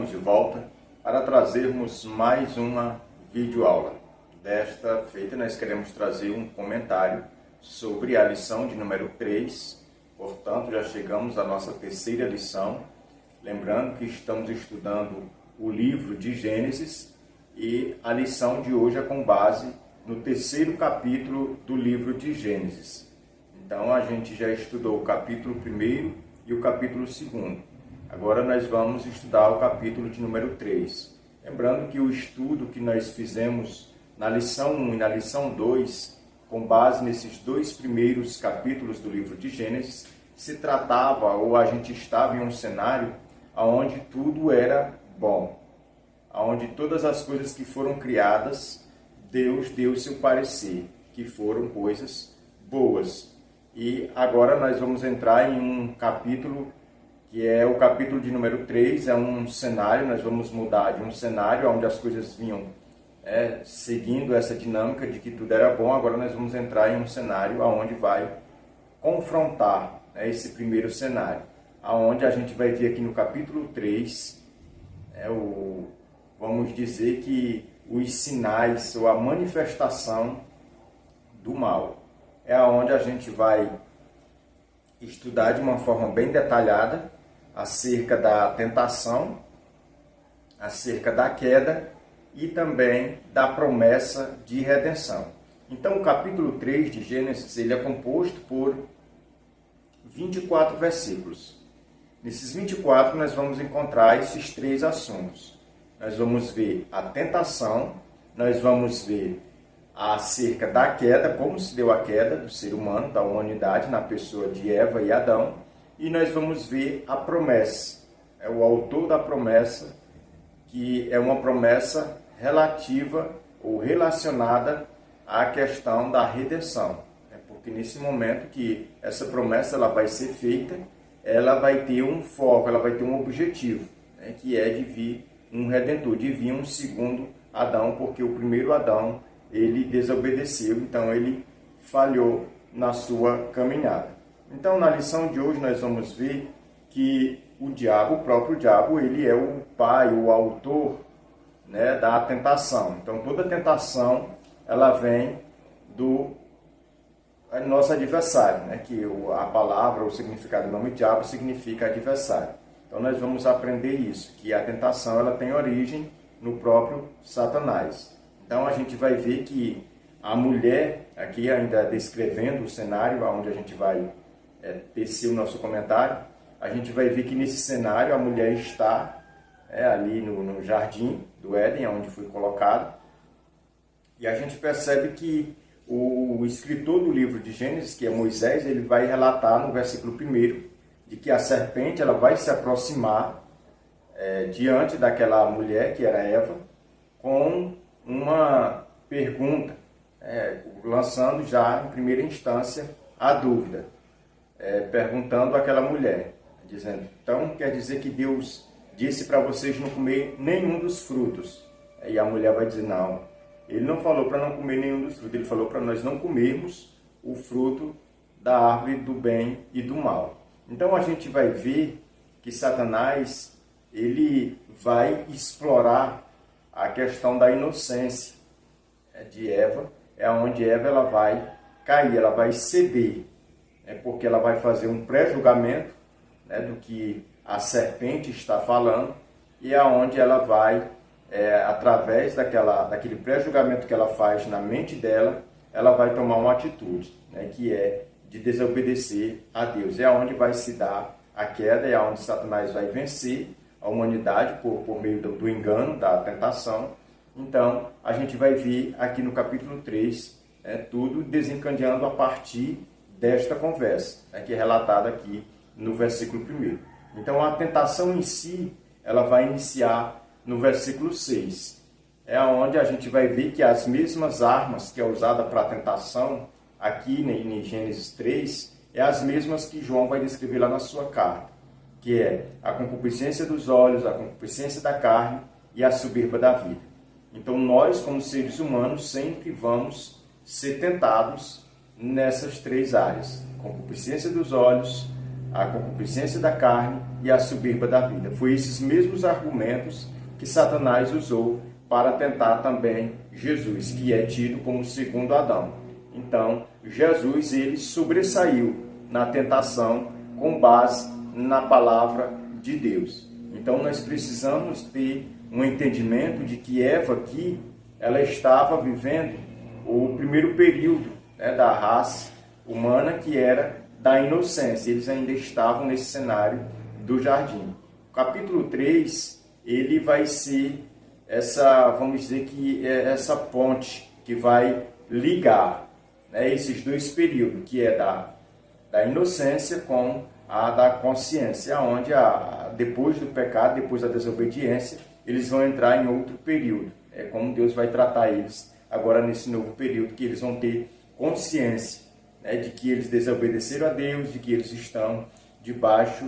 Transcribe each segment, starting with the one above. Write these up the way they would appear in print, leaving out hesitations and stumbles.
estamos de volta para trazermos mais uma videoaula. Desta feita, nós queremos trazer um comentário sobre a lição de número 3. Portanto, já chegamos à nossa terceira lição. Lembrando que estamos estudando o livro de Gênesis e a lição de hoje é com base no terceiro capítulo do livro de Gênesis. Então, a gente já estudou o capítulo 1 e o capítulo 2. Agora nós vamos estudar o capítulo de número 3. Lembrando que o estudo que nós fizemos na lição 1 e na lição 2, com base nesses dois primeiros capítulos do livro de Gênesis, se tratava, ou a gente estava em um cenário onde tudo era bom, onde todas as coisas que foram criadas, Deus deu seu parecer, que foram coisas boas. E agora nós vamos entrar em um capítulo que é o capítulo de número 3, é um cenário, nós vamos mudar de um cenário onde as coisas vinham seguindo essa dinâmica de que tudo era bom, agora nós vamos entrar em um cenário onde vai confrontar esse primeiro cenário, onde a gente vai ver aqui no capítulo 3, vamos dizer que os sinais ou a manifestação do mal. É onde a gente vai estudar de uma forma bem detalhada acerca da tentação, acerca da queda e também da promessa de redenção. Então, o capítulo 3 de Gênesis ele é composto por 24 versículos. Nesses 24 nós vamos encontrar esses três assuntos. Nós vamos ver a tentação, nós vamos ver acerca da queda, como se deu a queda do ser humano, da humanidade, na pessoa de Eva e Adão, e nós vamos ver a promessa, o autor da promessa, que é uma promessa relativa ou relacionada à questão da redenção, porque nesse momento que essa promessa ela vai ser feita, ela vai ter um foco, ela vai ter um objetivo, que é de vir um redentor, de vir um segundo Adão, porque o primeiro Adão ele desobedeceu, então ele falhou na sua caminhada. Então, na lição de hoje, nós vamos ver que o próprio diabo, ele é o pai, o autor da tentação. Então, toda tentação, ela vem do nosso adversário, que a palavra, o significado do nome diabo significa adversário. Então, nós vamos aprender isso, que a tentação ela tem origem no próprio Satanás. Então, a gente vai ver que a mulher, aqui ainda descrevendo o cenário onde a gente vai tecer o nosso comentário, a gente vai ver que nesse cenário a mulher está ali no jardim do Éden, onde foi colocado, e a gente percebe que o escritor do livro de Gênesis, que é Moisés, ele vai relatar no versículo 1 de que a serpente ela vai se aproximar diante daquela mulher, que era Eva, com uma pergunta, lançando já em primeira instância a dúvida, perguntando àquela mulher, dizendo, então quer dizer que Deus disse para vocês não comer nenhum dos frutos? E a mulher vai dizer, não, ele não falou para não comer nenhum dos frutos, ele falou para nós não comermos o fruto da árvore do bem e do mal. Então a gente vai ver que Satanás ele vai explorar a questão da inocência de Eva, onde Eva ela vai cair, ela vai ceder, porque ela vai fazer um pré-julgamento do que a serpente está falando, e é onde ela vai, através daquele pré-julgamento que ela faz na mente dela, ela vai tomar uma atitude, que é de desobedecer a Deus. É onde vai se dar a queda, é onde Satanás vai vencer a humanidade por meio do engano, da tentação. Então, a gente vai ver aqui no capítulo 3, tudo desencadeando a partir desta conversa, que é relatada aqui no versículo 1. Então, a tentação em si, ela vai iniciar no versículo 6. É onde a gente vai ver que as mesmas armas que é usada para a tentação, aqui em Gênesis 3, é as mesmas que João vai descrever lá na sua carta, que é a concupiscência dos olhos, a concupiscência da carne e a soberba da vida. Então, nós, como seres humanos, sempre vamos ser tentados nessas três áreas. Concupiscência dos olhos, a concupiscência da carne e a soberba da vida. Foi esses mesmos argumentos que Satanás usou para tentar também Jesus, que é tido como o segundo Adão. Então, Jesus, ele sobressaiu na tentação com base na palavra de Deus. Então, nós precisamos ter um entendimento de que Eva aqui, ela estava vivendo o primeiro período, né, da raça humana, que era da inocência. Eles ainda estavam nesse cenário do jardim. O capítulo 3, ele vai ser essa, vamos dizer que é essa ponte que vai ligar, né, esses dois períodos, que é da inocência com a da consciência, onde depois do pecado, depois da desobediência, eles vão entrar em outro período. É como Deus vai tratar eles agora nesse novo período, que eles vão ter consciência, né, de que eles desobedeceram a Deus, de que eles estão debaixo,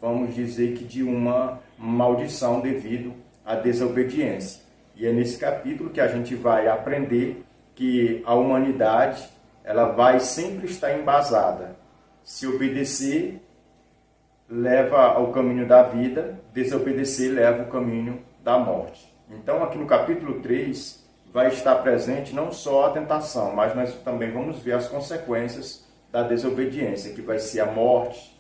vamos dizer que de uma maldição devido à desobediência. E é nesse capítulo que a gente vai aprender que a humanidade, ela vai sempre estar embasada. Se obedecer, leva ao caminho da vida; desobedecer, leva ao caminho da morte. Então, aqui no capítulo 3, vai estar presente não só a tentação, mas nós também vamos ver as consequências da desobediência, que vai ser a morte,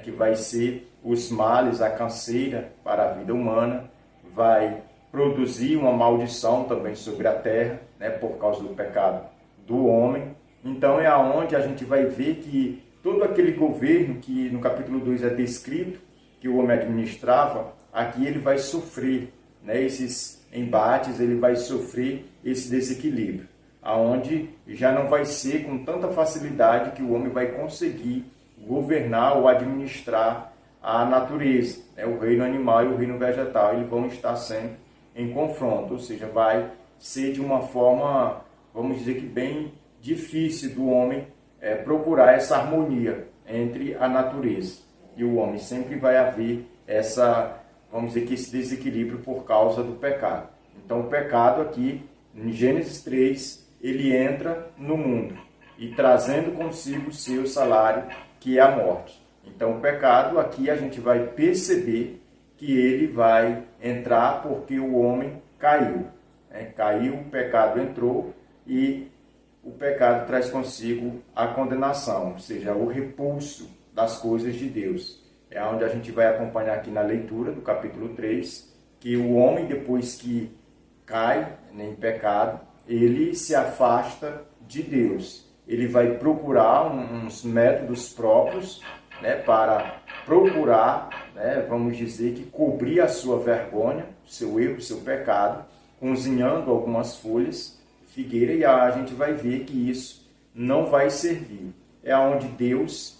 que vai ser os males, a canseira para a vida humana, vai produzir uma maldição também sobre a terra, né, por causa do pecado do homem. Então, é aonde a gente vai ver que todo aquele governo que no capítulo 2 é descrito, que o homem administrava, aqui ele vai sofrer, né, esses embates, ele vai sofrer esse desequilíbrio, aonde já não vai ser com tanta facilidade que o homem vai conseguir governar ou administrar a natureza, né, o reino animal e o reino vegetal, eles vão estar sempre em confronto, ou seja, vai ser de uma forma, vamos dizer que bem difícil do homem procurar essa harmonia entre a natureza e o homem. Sempre vai haver essa, vamos dizer que esse desequilíbrio por causa do pecado. Então, o pecado aqui, em Gênesis 3, ele entra no mundo e trazendo consigo o seu salário, que é a morte. Então, o pecado aqui a gente vai perceber que ele vai entrar porque o homem caiu. Caiu, o pecado entrou e o pecado traz consigo a condenação, ou seja, o repulso das coisas de Deus. É onde a gente vai acompanhar aqui na leitura do capítulo 3, que o homem, depois que cai em pecado, ele se afasta de Deus. Ele vai procurar uns métodos próprios, né, para procurar, né, vamos dizer que cobrir a sua vergonha, seu erro, seu pecado, cozinhando algumas folhas figueira, e a gente vai ver que isso não vai servir. É onde Deus,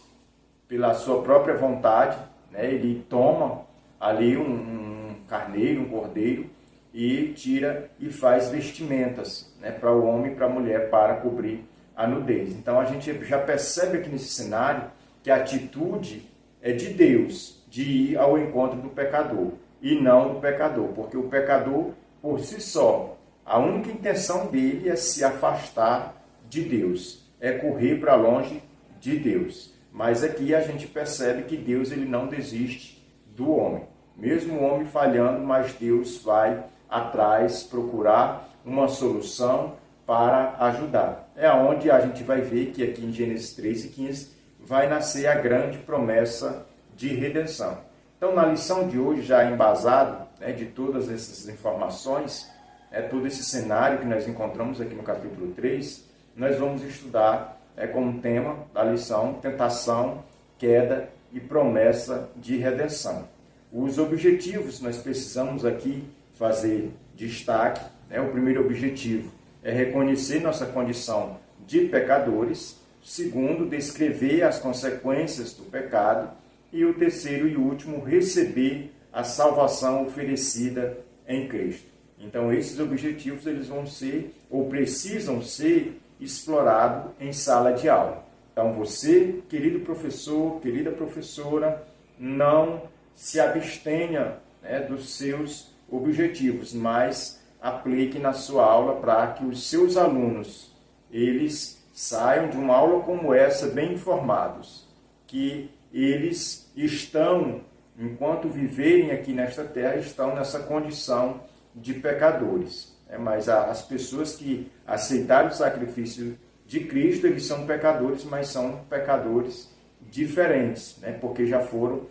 pela sua própria vontade, né, ele toma ali um carneiro, um cordeiro, e tira e faz vestimentas, né, para o homem e para a mulher, para cobrir a nudez. Então a gente já percebe aqui nesse cenário que a atitude é de Deus, de ir ao encontro do pecador, e não do pecador, porque o pecador, por si só, a única intenção dele é se afastar de Deus, é correr para longe de Deus. Mas aqui a gente percebe que Deus, ele não desiste do homem. Mesmo o homem falhando, mas Deus vai atrás procurar uma solução para ajudar. É onde a gente vai ver que aqui em Gênesis 3:15 vai nascer a grande promessa de redenção. Então, na lição de hoje, já embasado, né, de todas essas informações, todo esse cenário que nós encontramos aqui no capítulo 3, nós vamos estudar como tema da lição tentação, queda e promessa de redenção. Os objetivos nós precisamos aqui fazer destaque. O primeiro objetivo é reconhecer nossa condição de pecadores. O segundo, descrever as consequências do pecado. E o terceiro e último, receber a salvação oferecida em Cristo. Então, esses objetivos eles vão ser, ou precisam ser, explorados em sala de aula. Então, você, querido professor, querida professora, não se abstenha, dos seus objetivos, mas aplique na sua aula para que os seus alunos, eles saiam de uma aula como essa bem informados, que eles estão, enquanto viverem aqui nesta terra, estão nessa condição de pecadores. Mas as pessoas que aceitaram o sacrifício de Cristo, eles são pecadores, mas são pecadores diferentes, porque já foram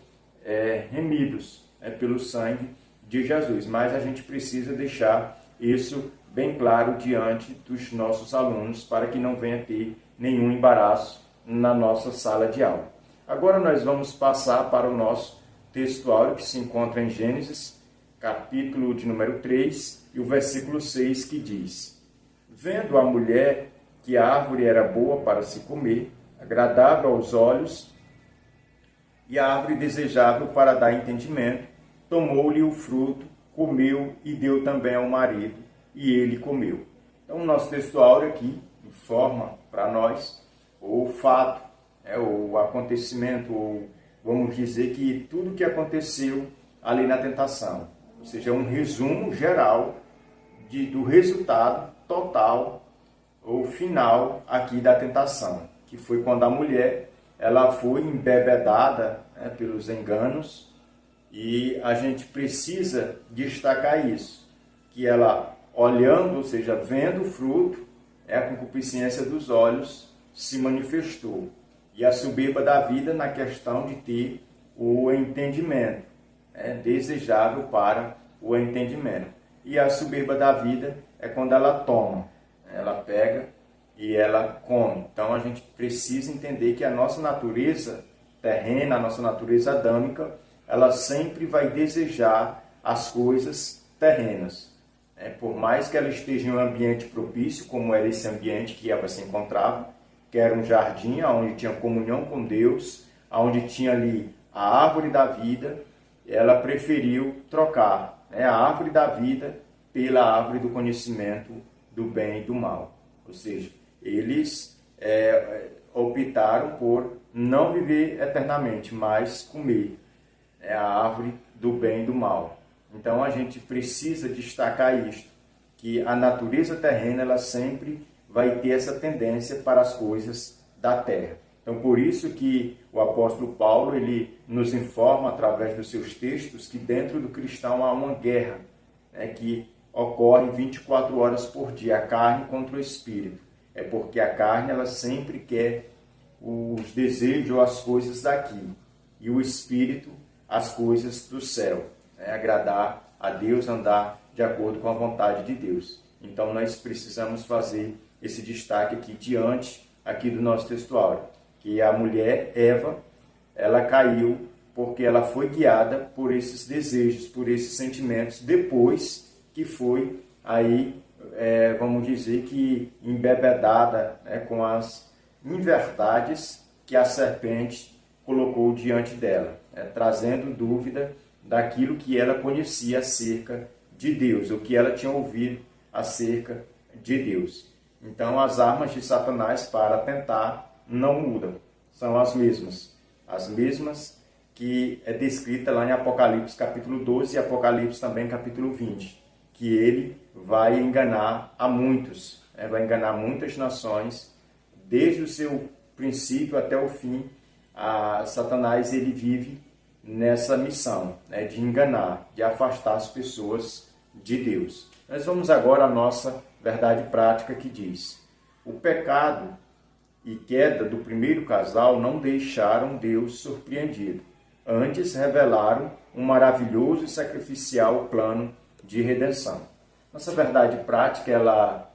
remidos pelo sangue de Jesus. Mas a gente precisa deixar isso bem claro diante dos nossos alunos, para que não venha ter nenhum embaraço na nossa sala de aula. Agora nós vamos passar para o nosso textuário, que se encontra em Gênesis, capítulo de número 3, e o versículo 6, que diz: Vendo a mulher que a árvore era boa para se comer, agradável aos olhos, e a árvore desejável para dar entendimento, tomou-lhe o fruto, comeu e deu também ao marido, e ele comeu. Então, o nosso textuário aqui informa para nós o fato, o acontecimento, ou vamos dizer que tudo que aconteceu ali na tentação. Ou seja, um resumo geral do resultado total ou final aqui da tentação, que foi quando a mulher ela foi embebedada pelos enganos, e a gente precisa destacar isso, que ela olhando, ou seja, vendo o fruto, a concupiscência dos olhos se manifestou, e a soberba da vida na questão de ter o entendimento, desejável para o entendimento. E a soberba da vida é quando ela toma, ela pega e ela come. Então a gente precisa entender que a nossa natureza terrena, a nossa natureza adâmica, ela sempre vai desejar as coisas terrenas. Por mais que ela esteja em um ambiente propício, como era esse ambiente que Eva se encontrava, que era um jardim onde tinha comunhão com Deus, onde tinha ali a árvore da vida, ela preferiu trocar a árvore da vida pela árvore do conhecimento do bem e do mal. Ou seja, eles optaram por não viver eternamente, mas comer a árvore do bem e do mal. Então a gente precisa destacar isto, que a natureza terrena ela sempre vai ter essa tendência para as coisas da terra. Então por isso que o apóstolo Paulo ele nos informa através dos seus textos que dentro do cristão há uma guerra que ocorre 24 horas por dia, a carne contra o espírito. É porque a carne ela sempre quer os desejos ou as coisas daqui, e o espírito as coisas do céu, agradar a Deus, andar de acordo com a vontade de Deus. Então nós precisamos fazer esse destaque aqui diante aqui do nosso textuário, que a mulher Eva, ela caiu porque ela foi guiada por esses desejos, por esses sentimentos, depois que foi aí, vamos dizer que embebedada com as inverdades que a serpente colocou diante dela, trazendo dúvida daquilo que ela conhecia acerca de Deus, o que ela tinha ouvido acerca de Deus. Então as armas de Satanás para tentar não mudam, são as mesmas que é descrita lá em Apocalipse capítulo 12 e Apocalipse também capítulo 20, que ele vai enganar a muitos, vai enganar muitas nações, desde o seu princípio até o fim. Satanás ele vive nessa missão de enganar, de afastar as pessoas de Deus. Nós vamos agora à nossa verdade prática, que diz: o pecado e queda do primeiro casal não deixaram Deus surpreendido, antes revelaram um maravilhoso e sacrificial plano de redenção. Nossa verdade prática ela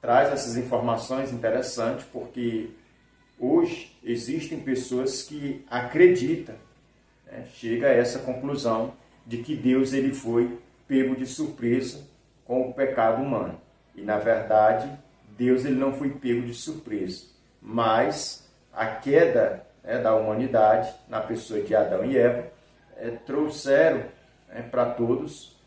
traz essas informações interessantes, porque hoje existem pessoas que acreditam, chega a essa conclusão de que Deus ele foi pego de surpresa com o pecado humano. E na verdade, Deus ele não foi pego de surpresa, mas a queda da humanidade, na pessoa de Adão e Eva, trouxeram para todos,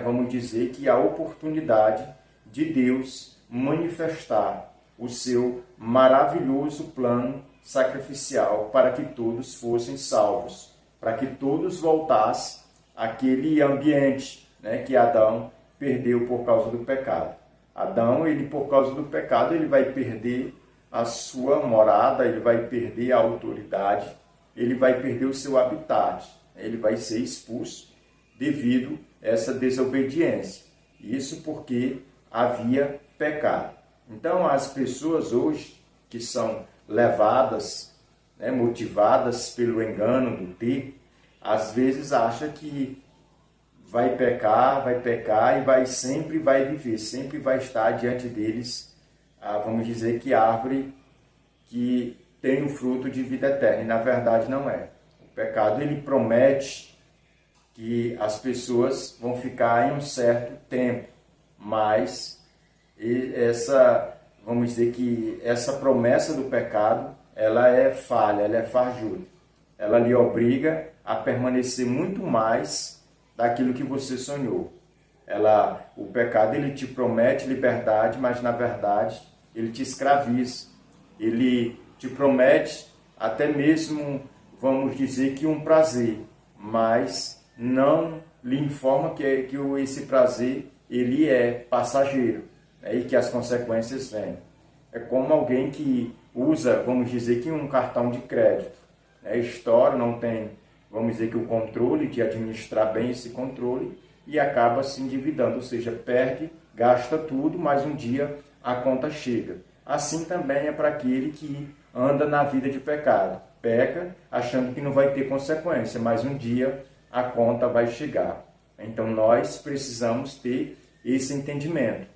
vamos dizer que a oportunidade de Deus manifestar o seu maravilhoso plano sacrificial para que todos fossem salvos, para que todos voltassem àquele ambiente que Adão perdeu por causa do pecado. Adão, ele por causa do pecado, ele vai perder a sua morada, ele vai perder a autoridade, ele vai perder o seu habitat, ele vai ser expulso devido a essa desobediência. Isso porque havia pecado. Então, as pessoas hoje que são levadas, motivadas pelo engano do ter, às vezes acham que vai pecar e sempre vai viver, sempre vai estar diante deles, vamos dizer que árvore que tem o fruto de vida eterna, e na verdade não é. O pecado, ele promete que as pessoas vão ficar em um certo tempo, mas vamos dizer que essa promessa do pecado, ela é falha, ela é farjuda. Ela lhe obriga a permanecer muito mais daquilo que você sonhou. O pecado, ele te promete liberdade, mas na verdade ele te escraviza. Ele te promete até mesmo, vamos dizer que um prazer, mas não lhe informa que esse prazer ele é passageiro, e que as consequências vêm. É como alguém que usa, vamos dizer que um cartão de crédito, estoura, não tem, vamos dizer que o controle de administrar bem esse controle e acaba se endividando, ou seja, perde, gasta tudo, mas um dia a conta chega. Assim também é para aquele que anda na vida de pecado. Peca achando que não vai ter consequência, mas um dia a conta vai chegar. Então nós precisamos ter esse entendimento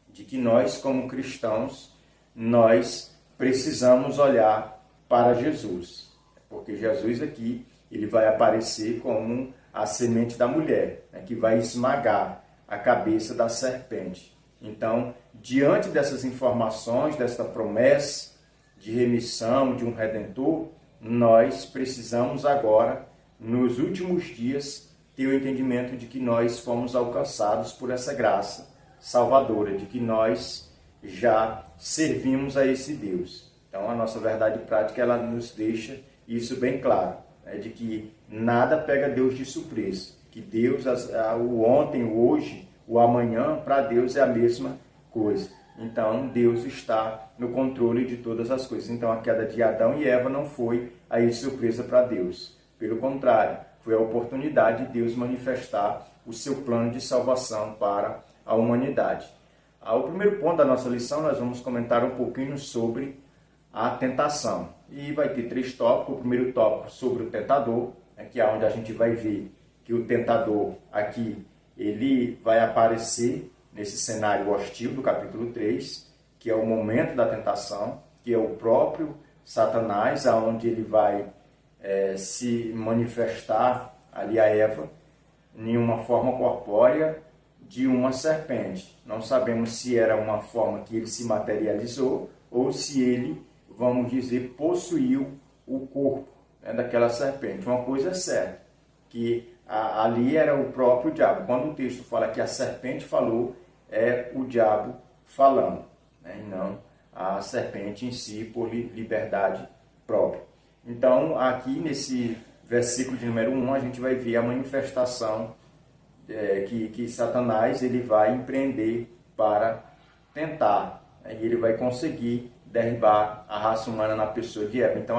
de que nós, como cristãos, nós precisamos olhar para Jesus. Porque Jesus aqui, ele vai aparecer como a semente da mulher, que vai esmagar a cabeça da serpente. Então, diante dessas informações, dessa promessa de remissão, de um Redentor, nós precisamos agora, nos últimos dias, ter o entendimento de que nós fomos alcançados por essa graça salvadora, de que nós já servimos a esse Deus. Então, a nossa verdade prática, ela nos deixa isso bem claro, de que nada pega Deus de surpresa, que Deus, o ontem, o hoje, o amanhã, para Deus é a mesma coisa. Então, Deus está no controle de todas as coisas. Então, a queda de Adão e Eva não foi aí surpresa para Deus. Pelo contrário, foi a oportunidade de Deus manifestar o seu plano de salvação para a humanidade. O primeiro ponto da nossa lição, nós vamos comentar um pouquinho sobre a tentação. E vai ter 3 tópicos. O primeiro tópico sobre o tentador, que é onde a gente vai ver que o tentador aqui, ele vai aparecer nesse cenário hostil do capítulo 3, que é o momento da tentação, que é o próprio Satanás, aonde ele vai se manifestar ali a Eva, em uma forma corpórea de uma serpente. Não sabemos se era uma forma que ele se materializou ou se ele, vamos dizer, possuiu o corpo daquela serpente. Uma coisa é certa, que ali era o próprio diabo. Quando o texto fala que a serpente falou, é o diabo falando, e não a serpente em si por liberdade própria. Então, aqui nesse versículo de número 1, a gente vai ver a manifestação que Satanás ele vai empreender para tentar, e ele vai conseguir derribar a raça humana na pessoa de Eva. Então,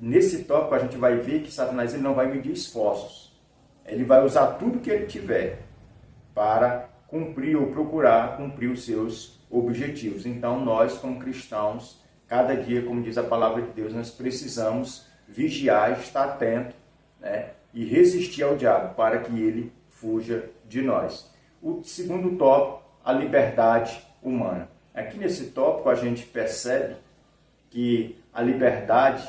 nesse tópico, a gente vai ver que Satanás ele não vai medir esforços. Ele vai usar tudo que ele tiver para cumprir ou procurar cumprir os seus objetivos. Então, nós, como cristãos, cada dia, como diz a palavra de Deus, nós precisamos vigiar, estar atento, e resistir ao diabo para que ele fuja de nós. O segundo tópico, a liberdade humana. Aqui nesse tópico a gente percebe que a liberdade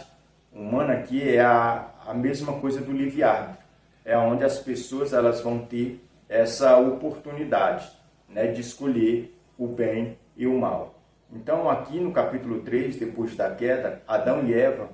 humana aqui é a mesma coisa do livre-arbítrio. É onde as pessoas elas vão ter essa oportunidade, de escolher o bem e o mal. Então aqui no capítulo 3, depois da queda, Adão e Eva,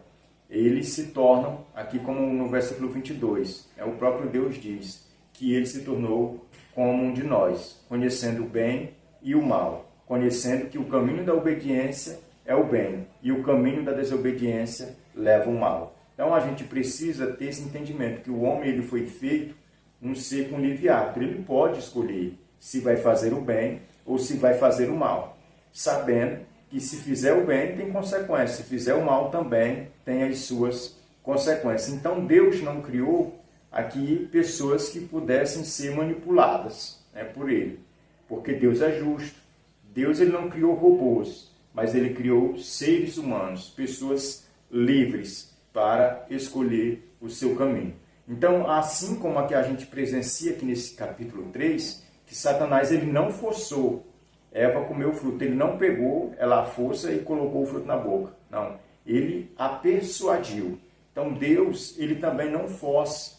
eles se tornam, aqui como no versículo 22, o próprio Deus diz que ele se tornou como um de nós, conhecendo o bem e o mal, conhecendo que o caminho da obediência é o bem e o caminho da desobediência leva o mal. Então a gente precisa ter esse entendimento que o homem ele foi feito um ser com livre-arbítrio. Ele pode escolher se vai fazer o bem ou se vai fazer o mal, sabendo que se fizer o bem tem consequências, se fizer o mal também tem as suas consequências. Então Deus não criou aqui pessoas que pudessem ser manipuladas, né, por Ele, porque Deus é justo. Deus ele não criou robôs, mas Ele criou seres humanos, pessoas livres para escolher o seu caminho. Então, assim como a que a gente presencia aqui nesse capítulo 3, que Satanás ele não forçou Eva a comer o fruto, ele não pegou ela à força e colocou o fruto na boca. Não, ele a persuadiu. Então, Deus ele também não força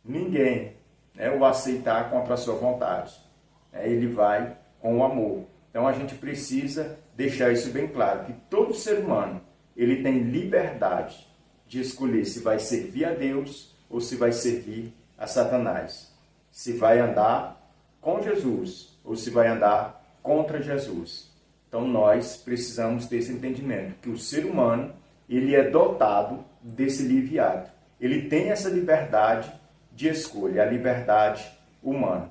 ninguém, né, o aceitar contra a sua vontade. Ele vai com o amor. Então, a gente precisa deixar isso bem claro, que todo ser humano ele tem liberdade de escolher se vai servir a Deus ou se vai servir a Satanás. Se vai andar com Jesus ou se vai andar contra Jesus. Então nós precisamos ter esse entendimento, que o ser humano ele é dotado desse livre-arbítrio. Ele tem essa liberdade de escolha, a liberdade humana.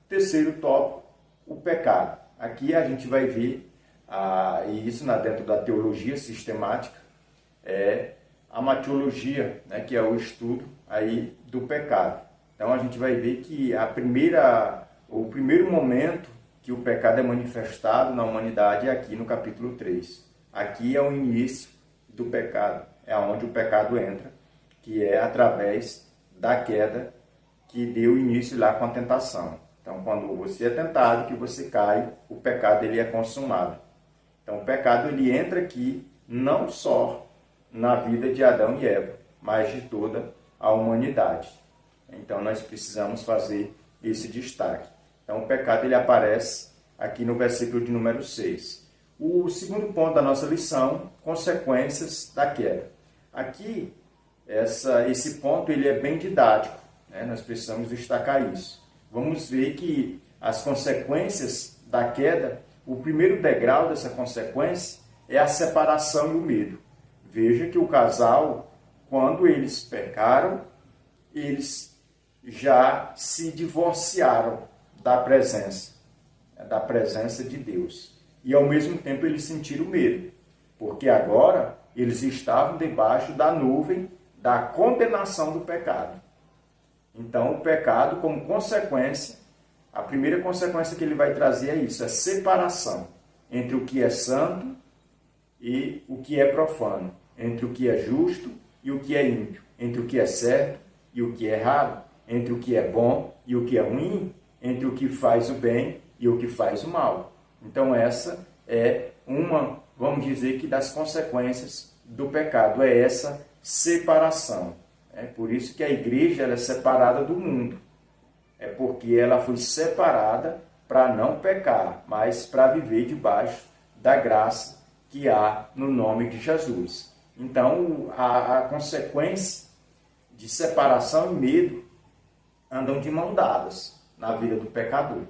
Terceiro tópico, o pecado. Aqui a gente vai ver, e isso dentro da teologia sistemática, a matiologia, né, que é o estudo aí do pecado. Então a gente vai ver que o primeiro momento que o pecado é manifestado na humanidade é aqui no capítulo 3. Aqui é o início do pecado, é onde o pecado entra, que é através da queda que deu início lá com a tentação. Então quando você é tentado, que você cai, o pecado ele é consumado. Então o pecado ele entra aqui não só na vida de Adão e Eva, mas de toda a humanidade. Então nós precisamos fazer esse destaque. Então o pecado ele aparece aqui no versículo de número 6. O segundo ponto da nossa lição, consequências da queda. Aqui, esse ponto ele é bem didático, né? Nós precisamos destacar isso. Vamos ver que as consequências da queda, o primeiro degrau dessa consequência é a separação e o medo. Veja que o casal, quando eles pecaram, eles já se divorciaram da presença de Deus. E ao mesmo tempo eles sentiram medo, porque agora eles estavam debaixo da nuvem da condenação do pecado. Então o pecado, como consequência, a primeira consequência que ele vai trazer é isso, é separação entre o que é santo e o que é profano, entre o que é justo e o que é ímpio, entre o que é certo e o que é errado, entre o que é bom e o que é ruim, entre o que faz o bem e o que faz o mal. Então essa é uma, vamos dizer que das consequências do pecado, é essa separação. É por isso que a igreja ela é separada do mundo. É porque ela foi separada para não pecar, mas para viver debaixo da graça que há no nome de Jesus. Então, a consequência de separação e medo andam de mão dadas na vida do pecador.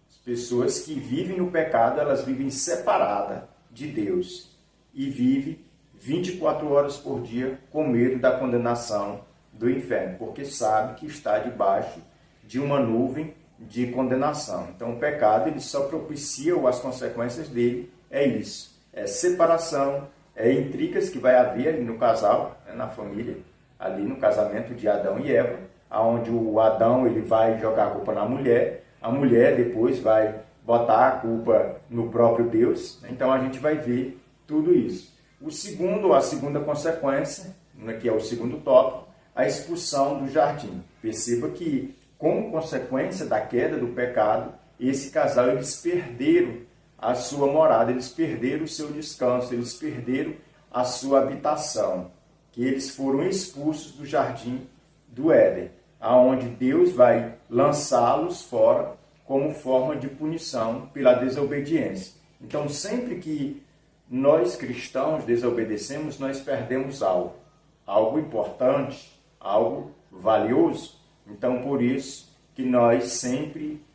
As pessoas que vivem no pecado, elas vivem separadas de Deus e vivem 24 horas por dia com medo da condenação do inferno, porque sabe que está debaixo de uma nuvem de condenação. Então, o pecado ele só propicia, ou as consequências dele, é isso. É separação, é intrigas que vai haver ali no casal, né, na família, ali no casamento de Adão e Eva, onde o Adão ele vai jogar a culpa na mulher, a mulher depois vai botar a culpa no próprio Deus. Então a gente vai ver tudo isso. A segunda consequência, que é o segundo tópico, a expulsão do jardim. Perceba que, como consequência da queda do pecado, esse casal eles perderam a sua morada, eles perderam o seu descanso, eles perderam a sua habitação, que eles foram expulsos do jardim do Éden, aonde Deus vai lançá-los fora como forma de punição pela desobediência. Então, sempre que nós cristãos desobedecemos, nós perdemos algo importante, algo valioso. Então, por isso que nós sempre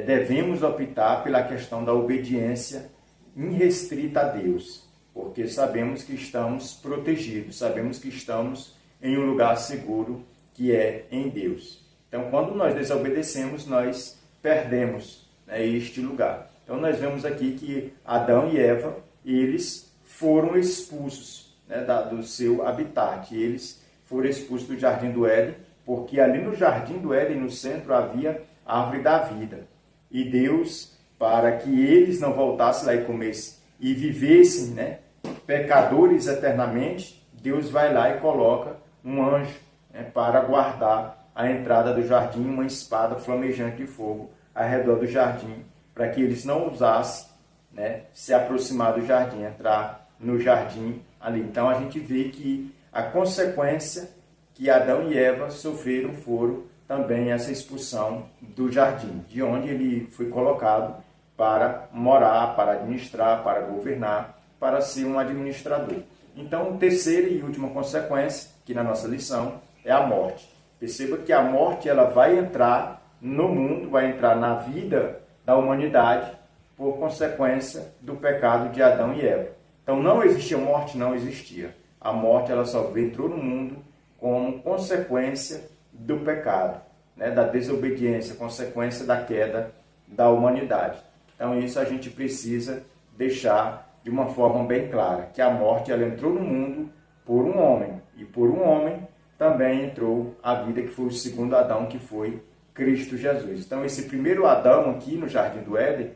devemos optar pela questão da obediência irrestrita a Deus, porque sabemos que estamos protegidos, sabemos que estamos em um lugar seguro, que é em Deus. Então, quando nós desobedecemos, nós perdemos, né, este lugar. Então, nós vemos aqui que Adão e Eva, eles foram expulsos, né, do seu habitat. Eles foram expulsos do Jardim do Éden, porque ali no Jardim do Éden, no centro, havia a árvore da vida. E Deus, para que eles não voltassem lá e comessem e vivessem, né, pecadores eternamente, Deus vai lá e coloca um anjo, né, para guardar a entrada do jardim, uma espada flamejante de fogo ao redor do jardim, para que eles não ousassem, né, se aproximar do jardim, entrar no jardim ali. Então a gente vê que a consequência que Adão e Eva sofreram foram também essa expulsão do jardim, de onde ele foi colocado para morar, para administrar, para governar, para ser um administrador. Então, terceira e última consequência, que na nossa lição, é a morte. Perceba que a morte ela vai entrar no mundo, vai entrar na vida da humanidade por consequência do pecado de Adão e Eva. Então, não existia morte, não existia. A morte ela só entrou no mundo como consequência do pecado, né, da desobediência, consequência da queda da humanidade. Então, isso a gente precisa deixar de uma forma bem clara, que a morte ela entrou no mundo por um homem, e por um homem também entrou a vida que foi o segundo Adão, que foi Cristo Jesus. Então, esse primeiro Adão aqui no Jardim do Éden,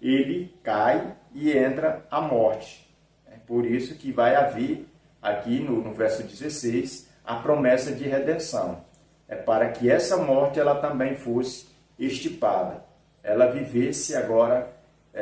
ele cai e entra a morte. É por isso que vai haver, aqui no verso 16, a promessa de redenção. É para que essa morte ela também fosse extirpada. Ela vivesse agora,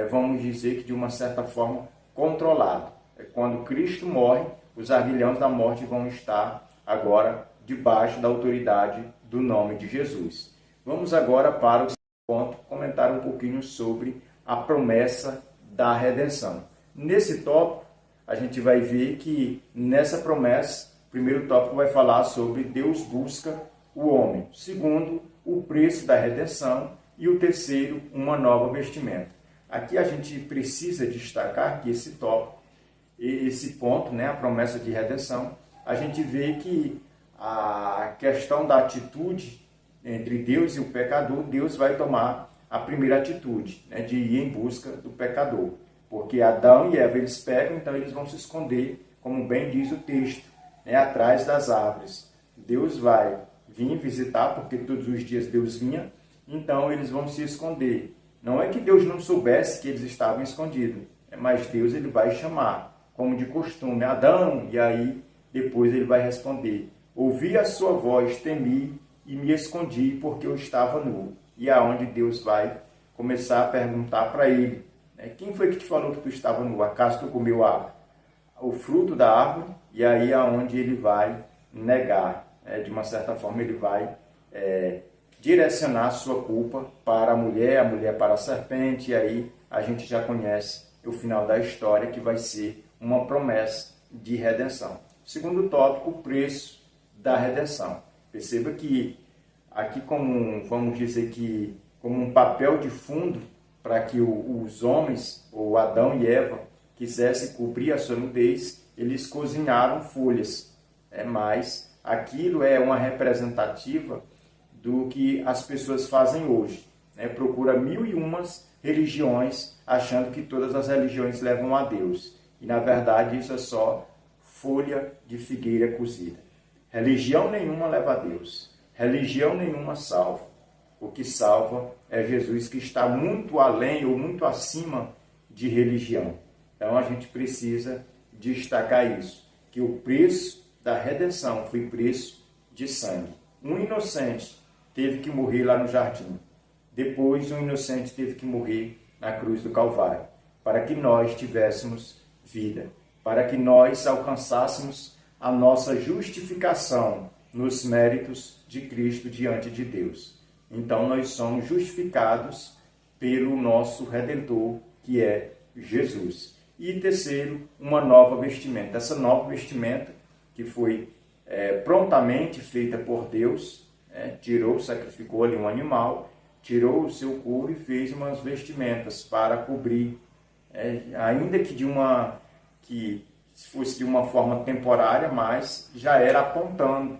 vamos dizer que de uma certa forma, controlada. Quando Cristo morre, os aguilhões da morte vão estar agora debaixo da autoridade do nome de Jesus. Vamos agora para o ponto, comentar um pouquinho sobre a promessa da redenção. Nesse tópico, a gente vai ver que nessa promessa, o primeiro tópico vai falar sobre Deus busca o homem. O segundo, o preço da redenção. E o terceiro, uma nova vestimenta. Aqui a gente precisa destacar que esse tópico, esse ponto, né, a promessa de redenção, a gente vê que a questão da atitude entre Deus e o pecador, Deus vai tomar a primeira atitude, né, de ir em busca do pecador. Porque Adão e Eva eles pecam, então eles vão se esconder, como bem diz o texto, né, atrás das árvores. Deus vai vir visitar, porque todos os dias Deus vinha, então eles vão se esconder. Não é que Deus não soubesse que eles estavam escondidos, mas Deus ele vai chamar, como de costume, Adão, e aí depois ele vai responder: ouvi a sua voz, temi e me escondi porque eu estava nu. E é onde Deus vai começar a perguntar para ele: quem foi que te falou que tu estava nu? Acaso tu comeu o fruto da árvore? E aí é onde ele vai negar. De uma certa forma ele vai direcionar a sua culpa para a mulher para a serpente, e aí a gente já conhece o final da história, que vai ser uma promessa de redenção. Segundo tópico, o preço da redenção. Perceba que aqui, vamos dizer que como um papel de fundo para que os homens, ou Adão e Eva, quisessem cobrir a sua nudez, eles cozinharam folhas, mas aquilo é uma representativa do que as pessoas fazem hoje. Procura 1001 religiões, achando que todas as religiões levam a Deus. E, na verdade, isso é só folha de figueira cozida. Religião nenhuma leva a Deus. Religião nenhuma salva. O que salva é Jesus, que está muito além ou muito acima de religião. Então, a gente precisa destacar isso, que o preço da redenção foi preço de sangue. Um inocente teve que morrer lá no jardim. Depois, um inocente teve que morrer na cruz do Calvário, para que nós tivéssemos vida, para que nós alcançássemos a nossa justificação nos méritos de Cristo diante de Deus. Então, nós somos justificados pelo nosso Redentor, que é Jesus. E terceiro, uma nova vestimenta. Essa nova vestimenta que foi prontamente feita por Deus, sacrificou ali um animal, tirou o seu couro e fez umas vestimentas para cobrir, ainda que fosse de uma forma temporária, mas já era apontando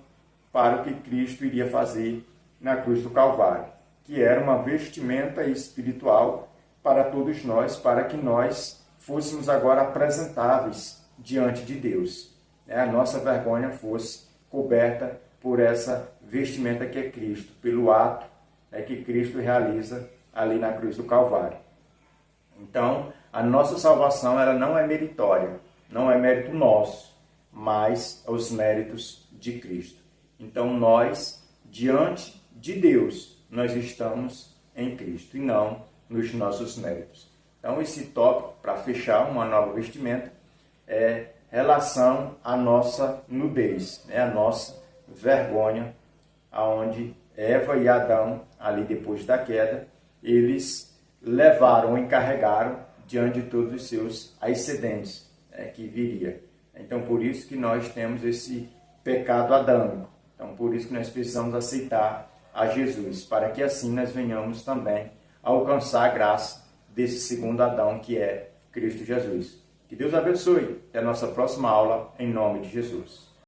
para o que Cristo iria fazer na cruz do Calvário, que era uma vestimenta espiritual para todos nós, para que nós fôssemos agora apresentáveis diante de Deus. A nossa vergonha fosse coberta por essa vestimenta que é Cristo, pelo ato, né, que Cristo realiza ali na cruz do Calvário. Então, a nossa salvação ela não é meritória, não é mérito nosso, mas os méritos de Cristo. Então, nós, diante de Deus, nós estamos em Cristo e não nos nossos méritos. Então, esse tópico, para fechar uma nova vestimenta, é relação à nossa nudez, né? A nossa vergonha, aonde Eva e Adão, ali depois da queda, eles levaram, encarregaram diante de todos os seus excedentes, né, que viria. Então, por isso que nós temos esse pecado adâmico. Então, por isso que nós precisamos aceitar a Jesus, para que assim nós venhamos também alcançar a graça desse segundo Adão, que é Cristo Jesus. Que Deus abençoe. Até a nossa próxima aula, em nome de Jesus.